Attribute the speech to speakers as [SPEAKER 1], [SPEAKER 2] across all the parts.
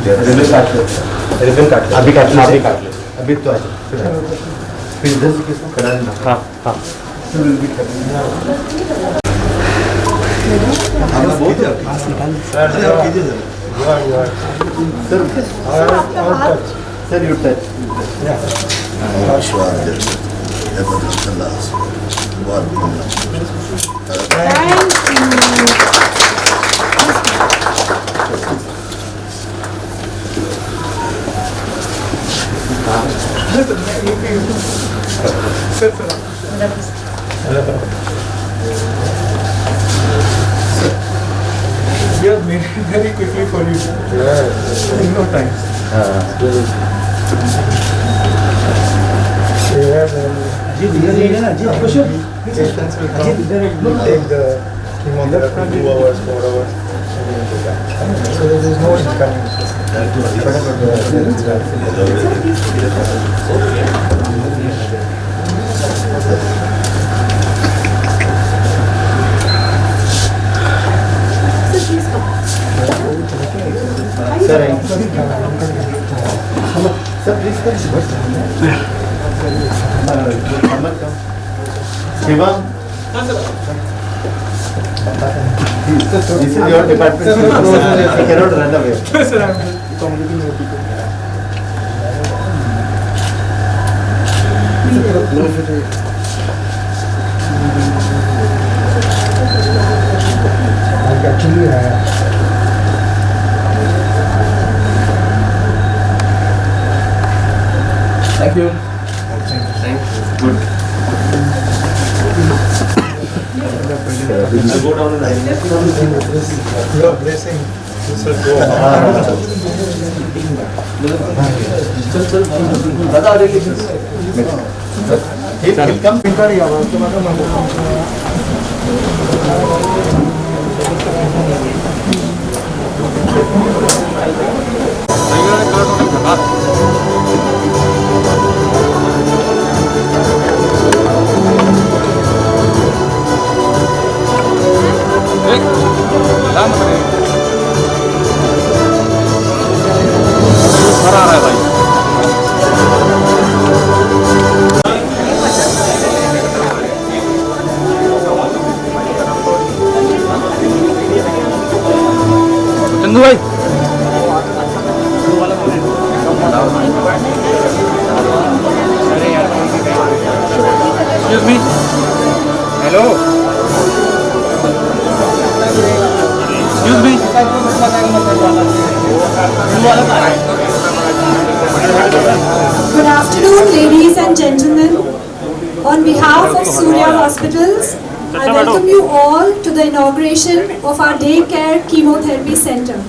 [SPEAKER 1] Ribbon काट ले, अभी काट ले, अभी तो आ जाओ, फिर इधर से किसको करा देना। हाँ हाँ sir you touch
[SPEAKER 2] We are made it very quickly for you. In no time. Take the chemotherapy 2 hours, 4 hours. So there is no inconvenience.
[SPEAKER 1] Sir please कर Shivam this is your department, you cannot run away.
[SPEAKER 2] Sir, I am communicating with people. Actually,
[SPEAKER 1] Thank you. Good. Go down the line.
[SPEAKER 2] your blessing. This will go.
[SPEAKER 1] He'll come. Chandu भाई excuse me hello excuse me
[SPEAKER 3] Good afternoon, ladies and gentlemen. On behalf of Surya Hospitals, I welcome you all to the inauguration of our Daycare Chemotherapy Center.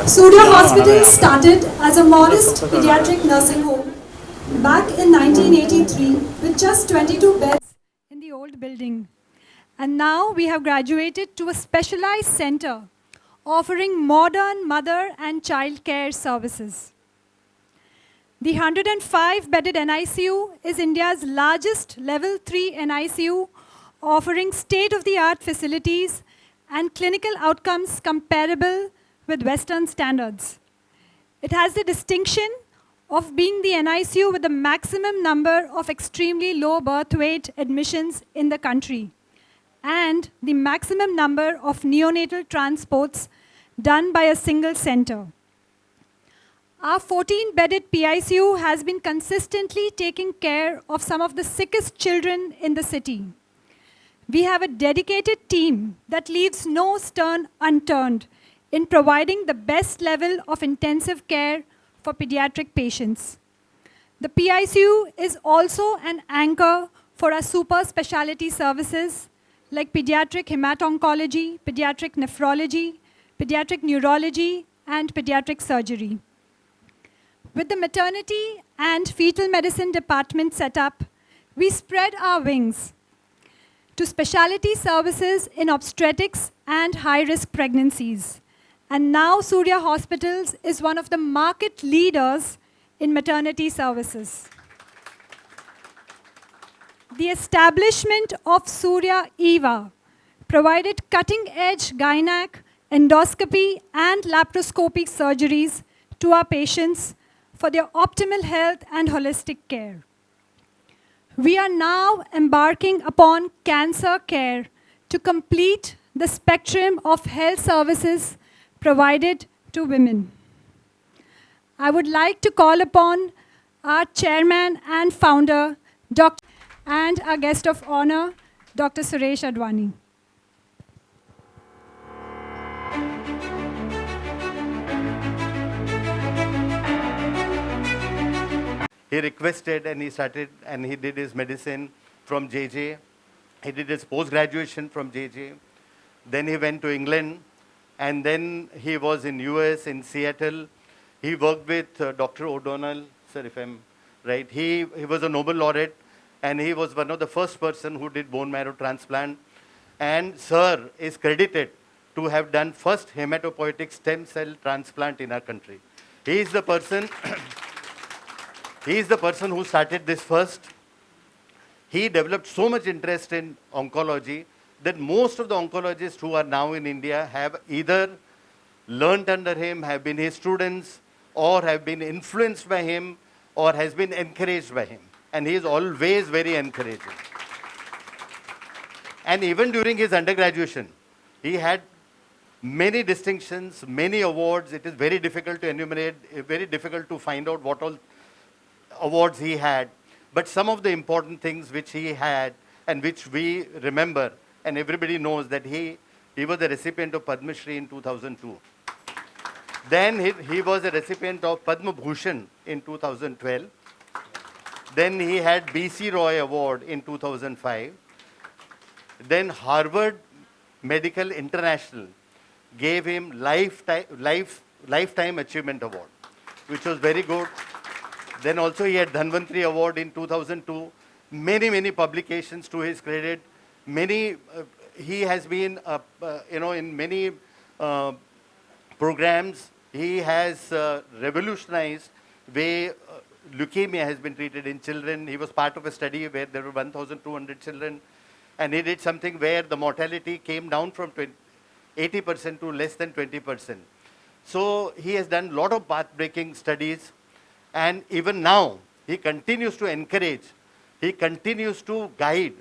[SPEAKER 3] Surya Hospital started as a modest pediatric nursing home back in 1983 with just 22 beds in the old building. And now we have graduated to a specialized center offering modern mother and child care services. The 105-bedded NICU is India's largest Level 3 NICU, offering state-of-the-art facilities and clinical outcomes comparable with Western standards. It has the distinction of being the NICU with the maximum number of extremely low birth weight admissions in the country and the maximum number of neonatal transports done by a single center. Our 14-bedded PICU has been consistently taking care of some of the sickest children in the city. We have a dedicated team that leaves no stone unturned in providing the best level of intensive care for pediatric patients. The PICU is also an anchor for our super specialty services like pediatric hemato-oncology, pediatric nephrology, pediatric neurology, and pediatric surgery. With the maternity and fetal medicine department set up, we spread our wings to specialty services in obstetrics and high-risk pregnancies. And now Surya Hospitals is one of the market leaders in maternity services. The establishment of Surya EVA provided cutting-edge gynac endoscopy and laparoscopic surgeries to our patients for their optimal health and holistic care. We are now embarking upon cancer care to complete the spectrum of health services provided to women. I would like to call upon our chairman and founder, Dr. and our guest of honor, Dr. Suresh Advani.
[SPEAKER 1] He requested and he started and he did his medicine from JJ. He did his post-graduation from JJ. Then he went to England and then he was in US, in Seattle. He worked with Dr. O'Donnell, sir, if I'm right. He was a Nobel laureate and he was one of the first person who did bone marrow transplant. And sir is credited to have done first hematopoietic stem cell transplant in our country. He is the person He is the person who started this first. He developed so much interest in oncology that most of the oncologists who are now in India have either learnt under him, have been his students, or have been influenced by him, or has been encouraged by him. And he is always very encouraging. And even during his undergraduation, he had many distinctions, many awards. It is very difficult to enumerate, very difficult to find out what all awards he had, but some of the important things which he had and which we remember, and everybody knows that he was the recipient of Padma Shri in 2002. Then he was a recipient of Padma Bhushan in 2012. Then he had B.C. Roy Award in 2005. Then Harvard Medical International gave him Lifetime Achievement Award, which was very good. Then also he had Dhanvantri Award in 2002. Many publications to his credit. He has been, in many programs. He has revolutionized way leukemia has been treated in children. He was part of a study where there were 1,200 children. And he did something where the mortality came down from 80% to less than 20%. So he has done a lot of path-breaking studies. And even now, he continues to encourage, he continues to guide,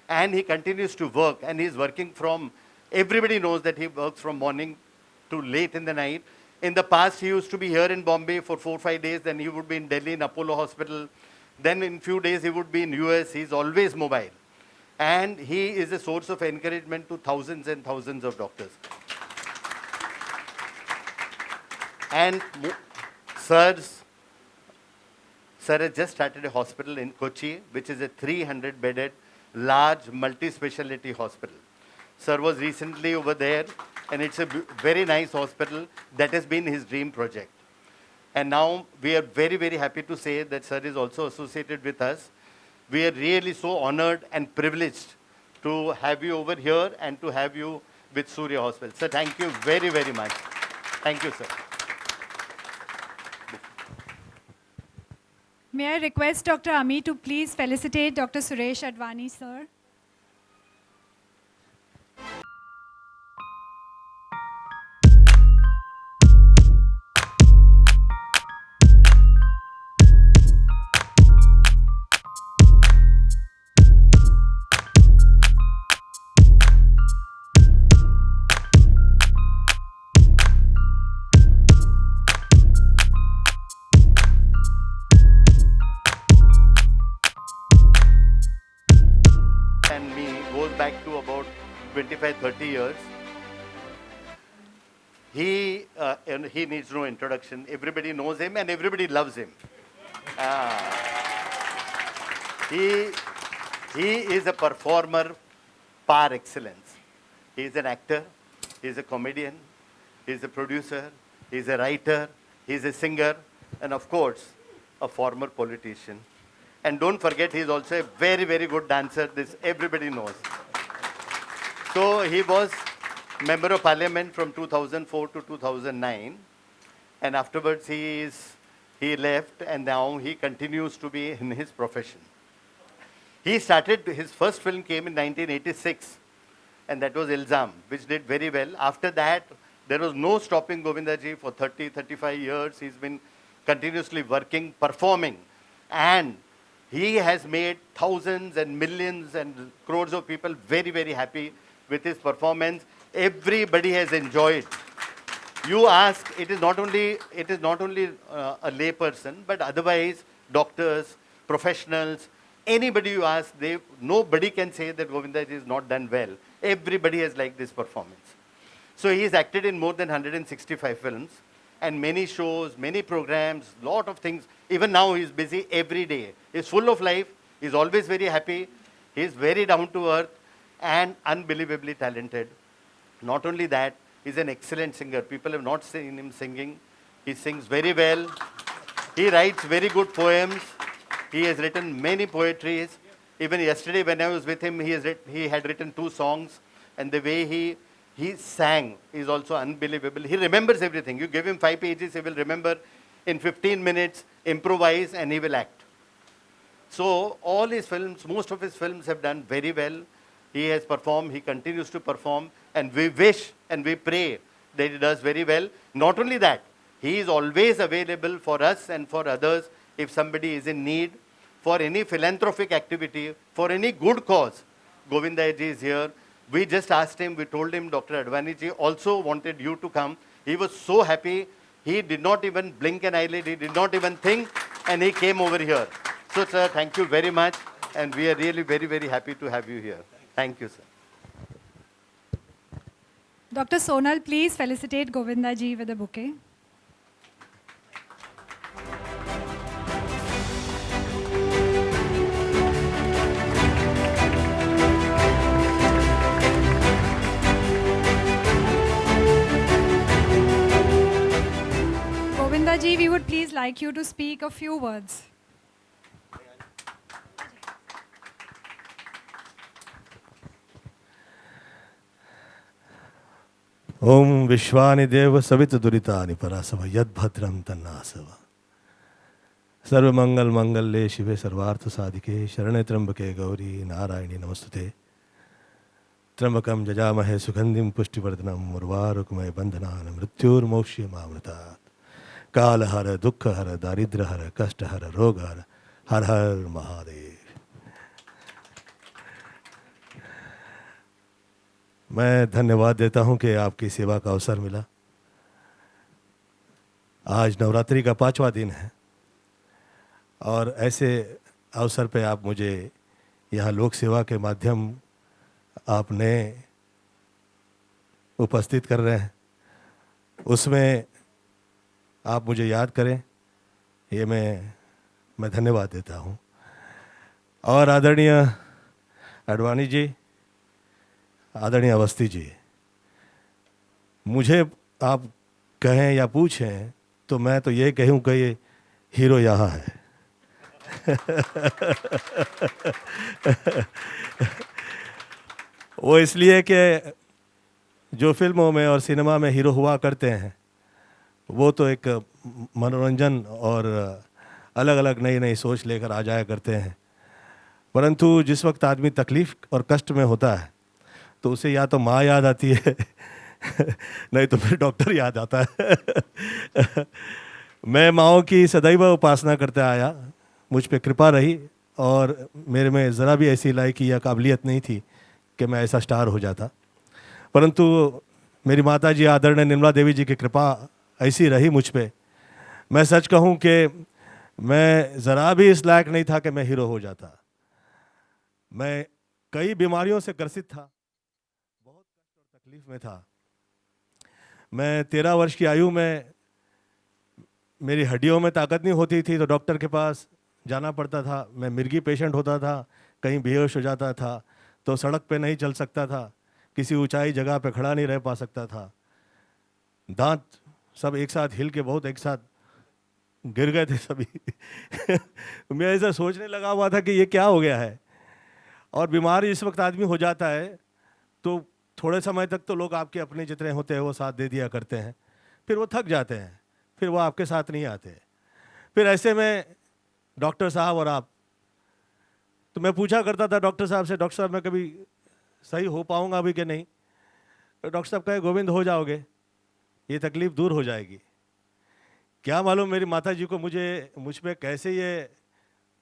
[SPEAKER 1] and he continues to work. And he's working from, everybody knows that he works from morning to late in the night. In the past, he used to be here in Bombay for 4 or 5 days, then he would be in Delhi in Apollo Hospital. Then in few days, he would be in US. He's always mobile. And he is a source of encouragement to thousands and thousands of doctors. And Sir has just started a hospital in Kochi, which is a 300-bedded, large, multi-speciality hospital. Sir was recently over there, and it's a very nice hospital. That has been his dream project. And now we are very, very happy to say that Sir is also associated with us. We are really so honored and privileged to have you over here and to have you with Surya Hospital. Sir, thank you very, very much. Thank you, sir.
[SPEAKER 3] May I request Dr. Ami to please felicitate Dr. Suresh Advani, sir.
[SPEAKER 1] And me goes back to about 25, 30 years. And he needs no introduction. Everybody knows him and everybody loves him. He is a performer par excellence. He is an actor, he is a comedian, he is a producer, he is a writer, he is a singer, and of course, a former politician. And don't forget, he is also a very, very good dancer. This everybody knows. So he was Member of Parliament from 2004 to 2009. And afterwards he left, and now he continues to be in his profession. He started, his first film came in 1986, and that was Ilzam, which did very well. After that, There was no stopping Govindaji for 30, 35 years. He's been continuously working, performing. And he has made thousands and millions and crores of people very, very happy with his performance. Everybody has enjoyed. You ask, it is not only a lay person, but otherwise doctors, professionals, anybody you ask, nobody can say that Govindaji is not done well. Everybody has liked this performance. So he has acted in more than 165 films and many shows, many programs, lot of things. Even now he is busy every day. He's full of life. He's always very happy. He's very down to earth and unbelievably talented. Not only that, he's an excellent singer. People have not seen him singing. He sings very well. He writes very good poems. He has written many poetries. Even yesterday when I was with him, he had written 2 songs. And the way he sang is also unbelievable. He remembers everything. You give him 5 pages, he will remember in 15 minutes, improvise, and he will act. So all his films, most of his films have done very well. He has performed, he continues to perform, and we wish and we pray that he does very well. Not only that, he is always available for us and for others if somebody is in need, for any philanthropic activity, for any good cause. Govinda ji is here. We just asked him, we told him Dr. Advani ji also wanted you to come. He was so happy. He did not even blink an eyelid. He did not even think, and he came over here. So, sir, thank you very much. And we are really very, very happy to have you here. Thank you, sir.
[SPEAKER 3] Dr. Sonal, please felicitate Govinda ji with a bouquet. Govinda ji, we would please like you to speak a few words.
[SPEAKER 4] ओम विश्वानि देव सवित दुरितानि परासव यद्भद्रम तन्नासव सर्वमंगल मंगल्ये शिवे सर्वार्थ साधिके शरणे त्र्यंबके गौरी नारायणी नमस्तुते त्र्यंबकं जजामहे सुगंधिं पुष्टिवर्धनम् उर्वारुकमय बंधनान् मृत्युर्मोक्ष्यमामृतात् कालहर दुःखहर दारिद्र्यहर कष्टहर रोगहर हर हर महादेव। मैं धन्यवाद देता हूं कि आपकी सेवा का अवसर मिला। आज नवरात्रि का 5वां दिन है और ऐसे अवसर पे आप मुझे यहाँ लोक सेवा के माध्यम आपने उपस्थित कर रहे हैं, उसमें आप मुझे याद करें, ये मैं धन्यवाद देता हूँ। और आदरणीय अडवाणी जी, आदरणीय अवस्थी जी, मुझे आप कहें या पूछें तो मैं तो ये कहूँ कि ये हीरो यहाँ है। वो इसलिए कि जो फिल्मों में और सिनेमा में हीरो हुआ करते हैं वो तो एक मनोरंजन और अलग अलग नई नई सोच लेकर आ जाया करते हैं, परंतु जिस वक्त आदमी तकलीफ़ और कष्ट में होता है तो उसे या तो माँ याद आती है नहीं तो फिर डॉक्टर याद आता है। मैं माँओं की सदैव उपासना करते आया, मुझ पे कृपा रही और मेरे में ज़रा भी ऐसी लायकी या काबिलियत नहीं थी कि मैं ऐसा स्टार हो जाता, परंतु मेरी माता जी आदरणीय निर्मला देवी जी की कृपा ऐसी रही मुझ पे। मैं सच कहूँ कि मैं ज़रा भी इस लायक नहीं था कि मैं हीरो हो जाता। मैं कई बीमारियों से ग्रसित था, बहुत कष्ट और तकलीफ में था। मैं 13 वर्ष की आयु में मेरी हड्डियों में ताकत नहीं होती थी तो डॉक्टर के पास जाना पड़ता था। मैं मिर्गी पेशेंट होता था, कहीं बेहोश हो जाता था तो सड़क पे नहीं चल सकता था, किसी ऊंचाई जगह पे खड़ा नहीं रह पा सकता था। दांत सब एक साथ हिल के बहुत एक साथ गिर गए थे सभी। मैं ऐसा सोचने लगा हुआ था कि ये क्या हो गया है। और बीमार इस वक्त आदमी हो जाता है तो थोड़े समय तक तो लोग आपके अपने जितने होते हैं वो साथ दे दिया करते हैं, फिर वो थक जाते हैं, फिर वो आपके साथ नहीं आते। फिर ऐसे में डॉक्टर साहब और आप, तो मैं पूछा करता था डॉक्टर साहब से, डॉक्टर साहब मैं कभी सही हो पाऊंगा अभी कि नहीं? तो डॉक्टर साहब कहे गोविंद हो जाओगे, ये तकलीफ़ दूर हो जाएगी। क्या मालूम मेरी माता जी को मुझ पे कैसे ये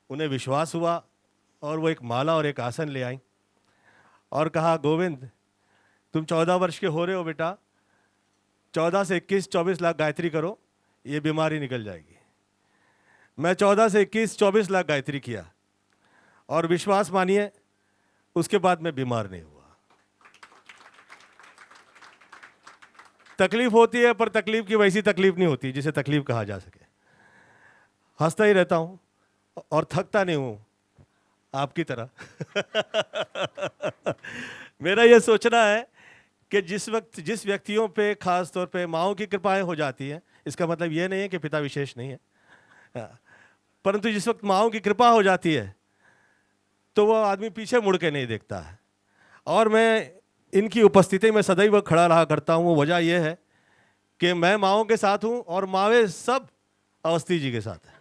[SPEAKER 4] उन्हें विश्वास हुआ और वो एक माला और एक आसन ले आई और कहा, गोविंद तुम 14 वर्ष के हो रहे हो बेटा, 14 से 21 24 लाख गायत्री करो, ये बीमारी निकल जाएगी। मैं 14 से 21 24 लाख गायत्री किया और विश्वास मानिए उसके बाद मैं बीमार नहीं हुआ। तकलीफ होती है पर तकलीफ की वैसी तकलीफ नहीं होती जिसे तकलीफ कहा जा सके। हंसता ही रहता हूँ और थकता नहीं हूँ आपकी तरह। मेरा ये सोचना है कि जिस वक्त जिस व्यक्तियों पे खास तौर पे माँओं की कृपाएं हो जाती हैं, इसका मतलब ये नहीं है कि पिता विशेष नहीं है, परंतु जिस वक्त माँओं की कृपा हो जाती है तो वो आदमी पीछे मुड़ के नहीं देखता है। और मैं इनकी उपस्थिति में सदैव खड़ा रहा करता हूँ। वो वजह यह है कि मैं माँओं के साथ हूँ और मावे सब अवस्थी जी के साथ है।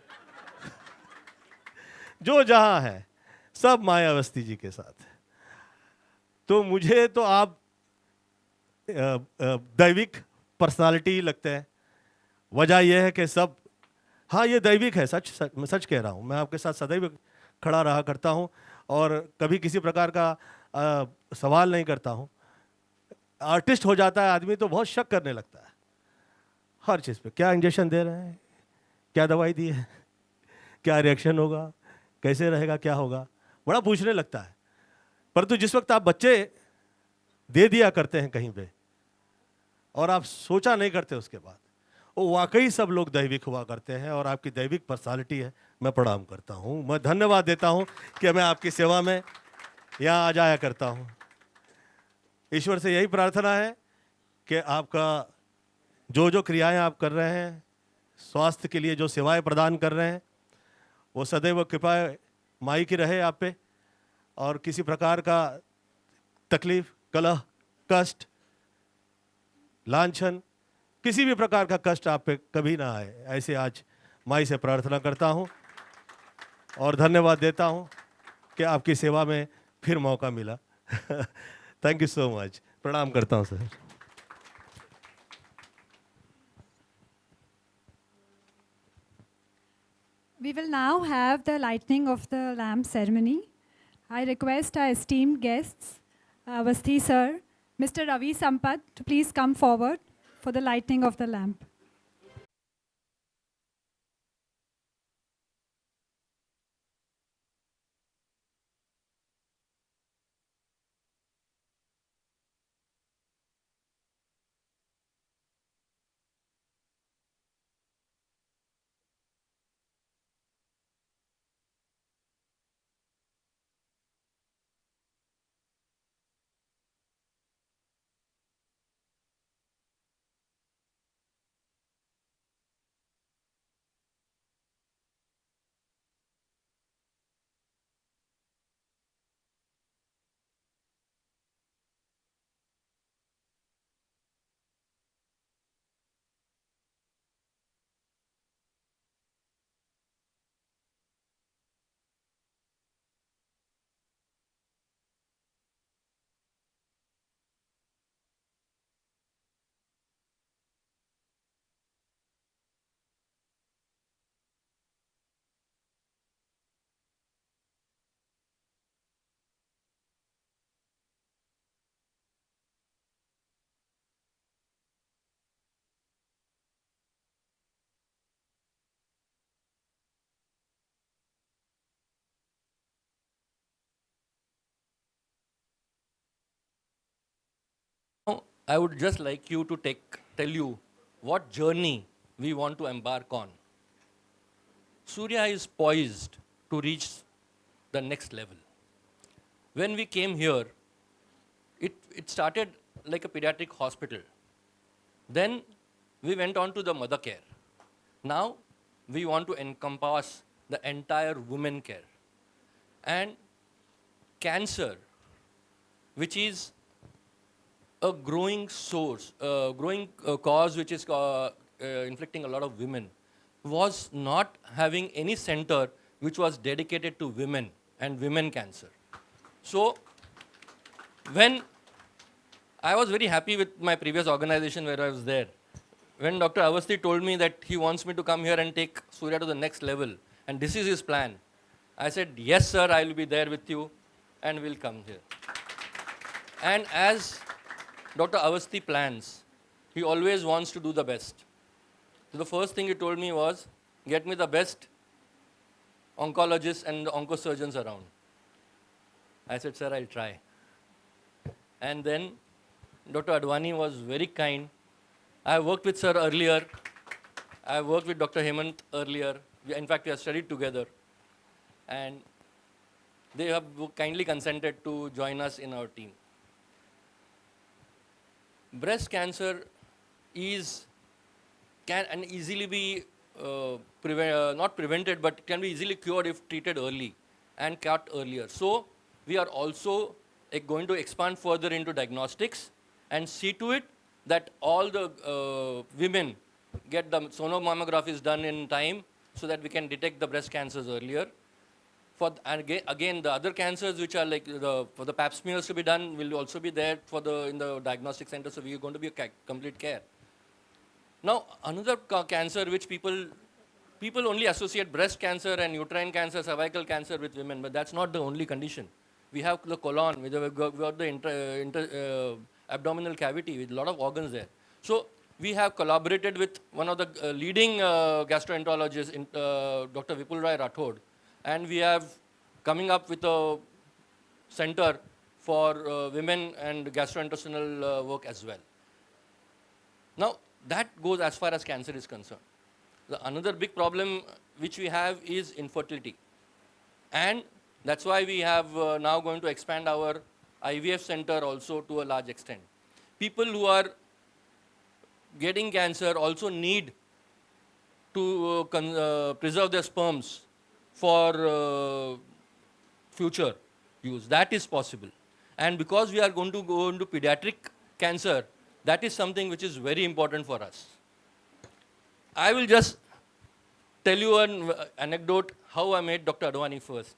[SPEAKER 4] जो जहाँ है सब माए अवस्थी जी के साथ है। तो मुझे तो आप दैविक पर्सनालिटी लगते हैं। वजह यह है कि सब, हाँ ये दैविक है, सच मैं सच कह रहा हूँ। मैं आपके साथ सदैव खड़ा रहा करता हूँ और कभी किसी प्रकार का सवाल नहीं करता हूँ। आर्टिस्ट हो जाता है आदमी तो बहुत शक करने लगता है हर चीज़ पे। क्या इंजेक्शन दे रहे हैं, क्या दवाई दी है, क्या रिएक्शन होगा, कैसे रहेगा, क्या होगा, बड़ा पूछने लगता है। परंतु जिस वक्त आप बच्चे दे दिया करते हैं कहीं पे और आप सोचा नहीं करते उसके बाद, वो वाकई सब लोग दैविक हुआ करते हैं और आपकी दैविक पर्सनालिटी है। मैं प्रणाम करता हूँ, मैं धन्यवाद देता हूँ कि मैं आपकी सेवा में यहाँ आ जाया करता हूँ। ईश्वर से यही प्रार्थना है कि आपका जो क्रियाएं आप कर रहे हैं, स्वास्थ्य के लिए जो सेवाएं प्रदान कर रहे हैं, वो सदैव कृपा माई की रहे आप पे और किसी प्रकार का तकलीफ, कलह, कष्ट, लांछन, किसी भी प्रकार का कष्ट आप पे कभी ना आए, ऐसे आज माई से प्रार्थना करता हूँ और धन्यवाद देता हूँ कि आपकी सेवा में फिर मौका मिला। Thank you so much. प्रणाम करता हूँ sir.
[SPEAKER 3] We will now have the lighting of the lamp ceremony. I request our esteemed guests, Avasthi sir, Mr. Ravi Sampath, to please come forward for the lighting of the lamp.
[SPEAKER 5] Now, I would just like you to tell you what journey we want to embark on. Surya is poised to reach the next level. When we came here, it started like a pediatric hospital. Then we went on to the mother care. Now we want to encompass the entire women care. And cancer, which is a growing source, growing cause which is inflicting a lot of women, was not having any center which was dedicated to women and women cancer. So when I was very happy with my previous organization where I was there, when Dr. Avasthi told me that he wants me to come here and take Surya to the next level, and this is his plan, I said, yes, sir, I will be there with you, and we'll come here. And as Dr. Avasthi plans, he always wants to do the best. So the first thing he told me was, get me the best oncologists and the oncosurgeons around. I said, sir, I'll try. And then Dr. Advani was very kind. I worked with sir earlier. I worked with Dr. Hemant earlier. In fact, we have studied together. And they have kindly consented to join us in our team. Breast cancer can easily be not prevented, but can be easily cured if treated early and caught earlier. So we are also going to expand further into diagnostics and see to it that all the women get the sonomammographies done in time so that we can detect the breast cancers earlier. And again, the other cancers which are like for the pap smears to be done will also be there in the diagnostic center, so we are going to be a complete care. Now, another cancer which people only associate breast cancer and uterine cancer, cervical cancer with women, but that's not the only condition. We have the colon, we have got the abdominal cavity with a lot of organs there. So we have collaborated with one of the leading gastroenterologists, Dr. Vipul Rai Rathod, and we have coming up with a center for women and gastrointestinal work as well. Now, that goes as far as cancer is concerned. Another big problem which we have is infertility. And that's why we have now going to expand our IVF center also to a large extent. People who are getting cancer also need to preserve their sperms for future use. That is possible. And because we are going to go into pediatric cancer, that is something which is very important for us. I will just tell you an anecdote how I met Dr. Advani first.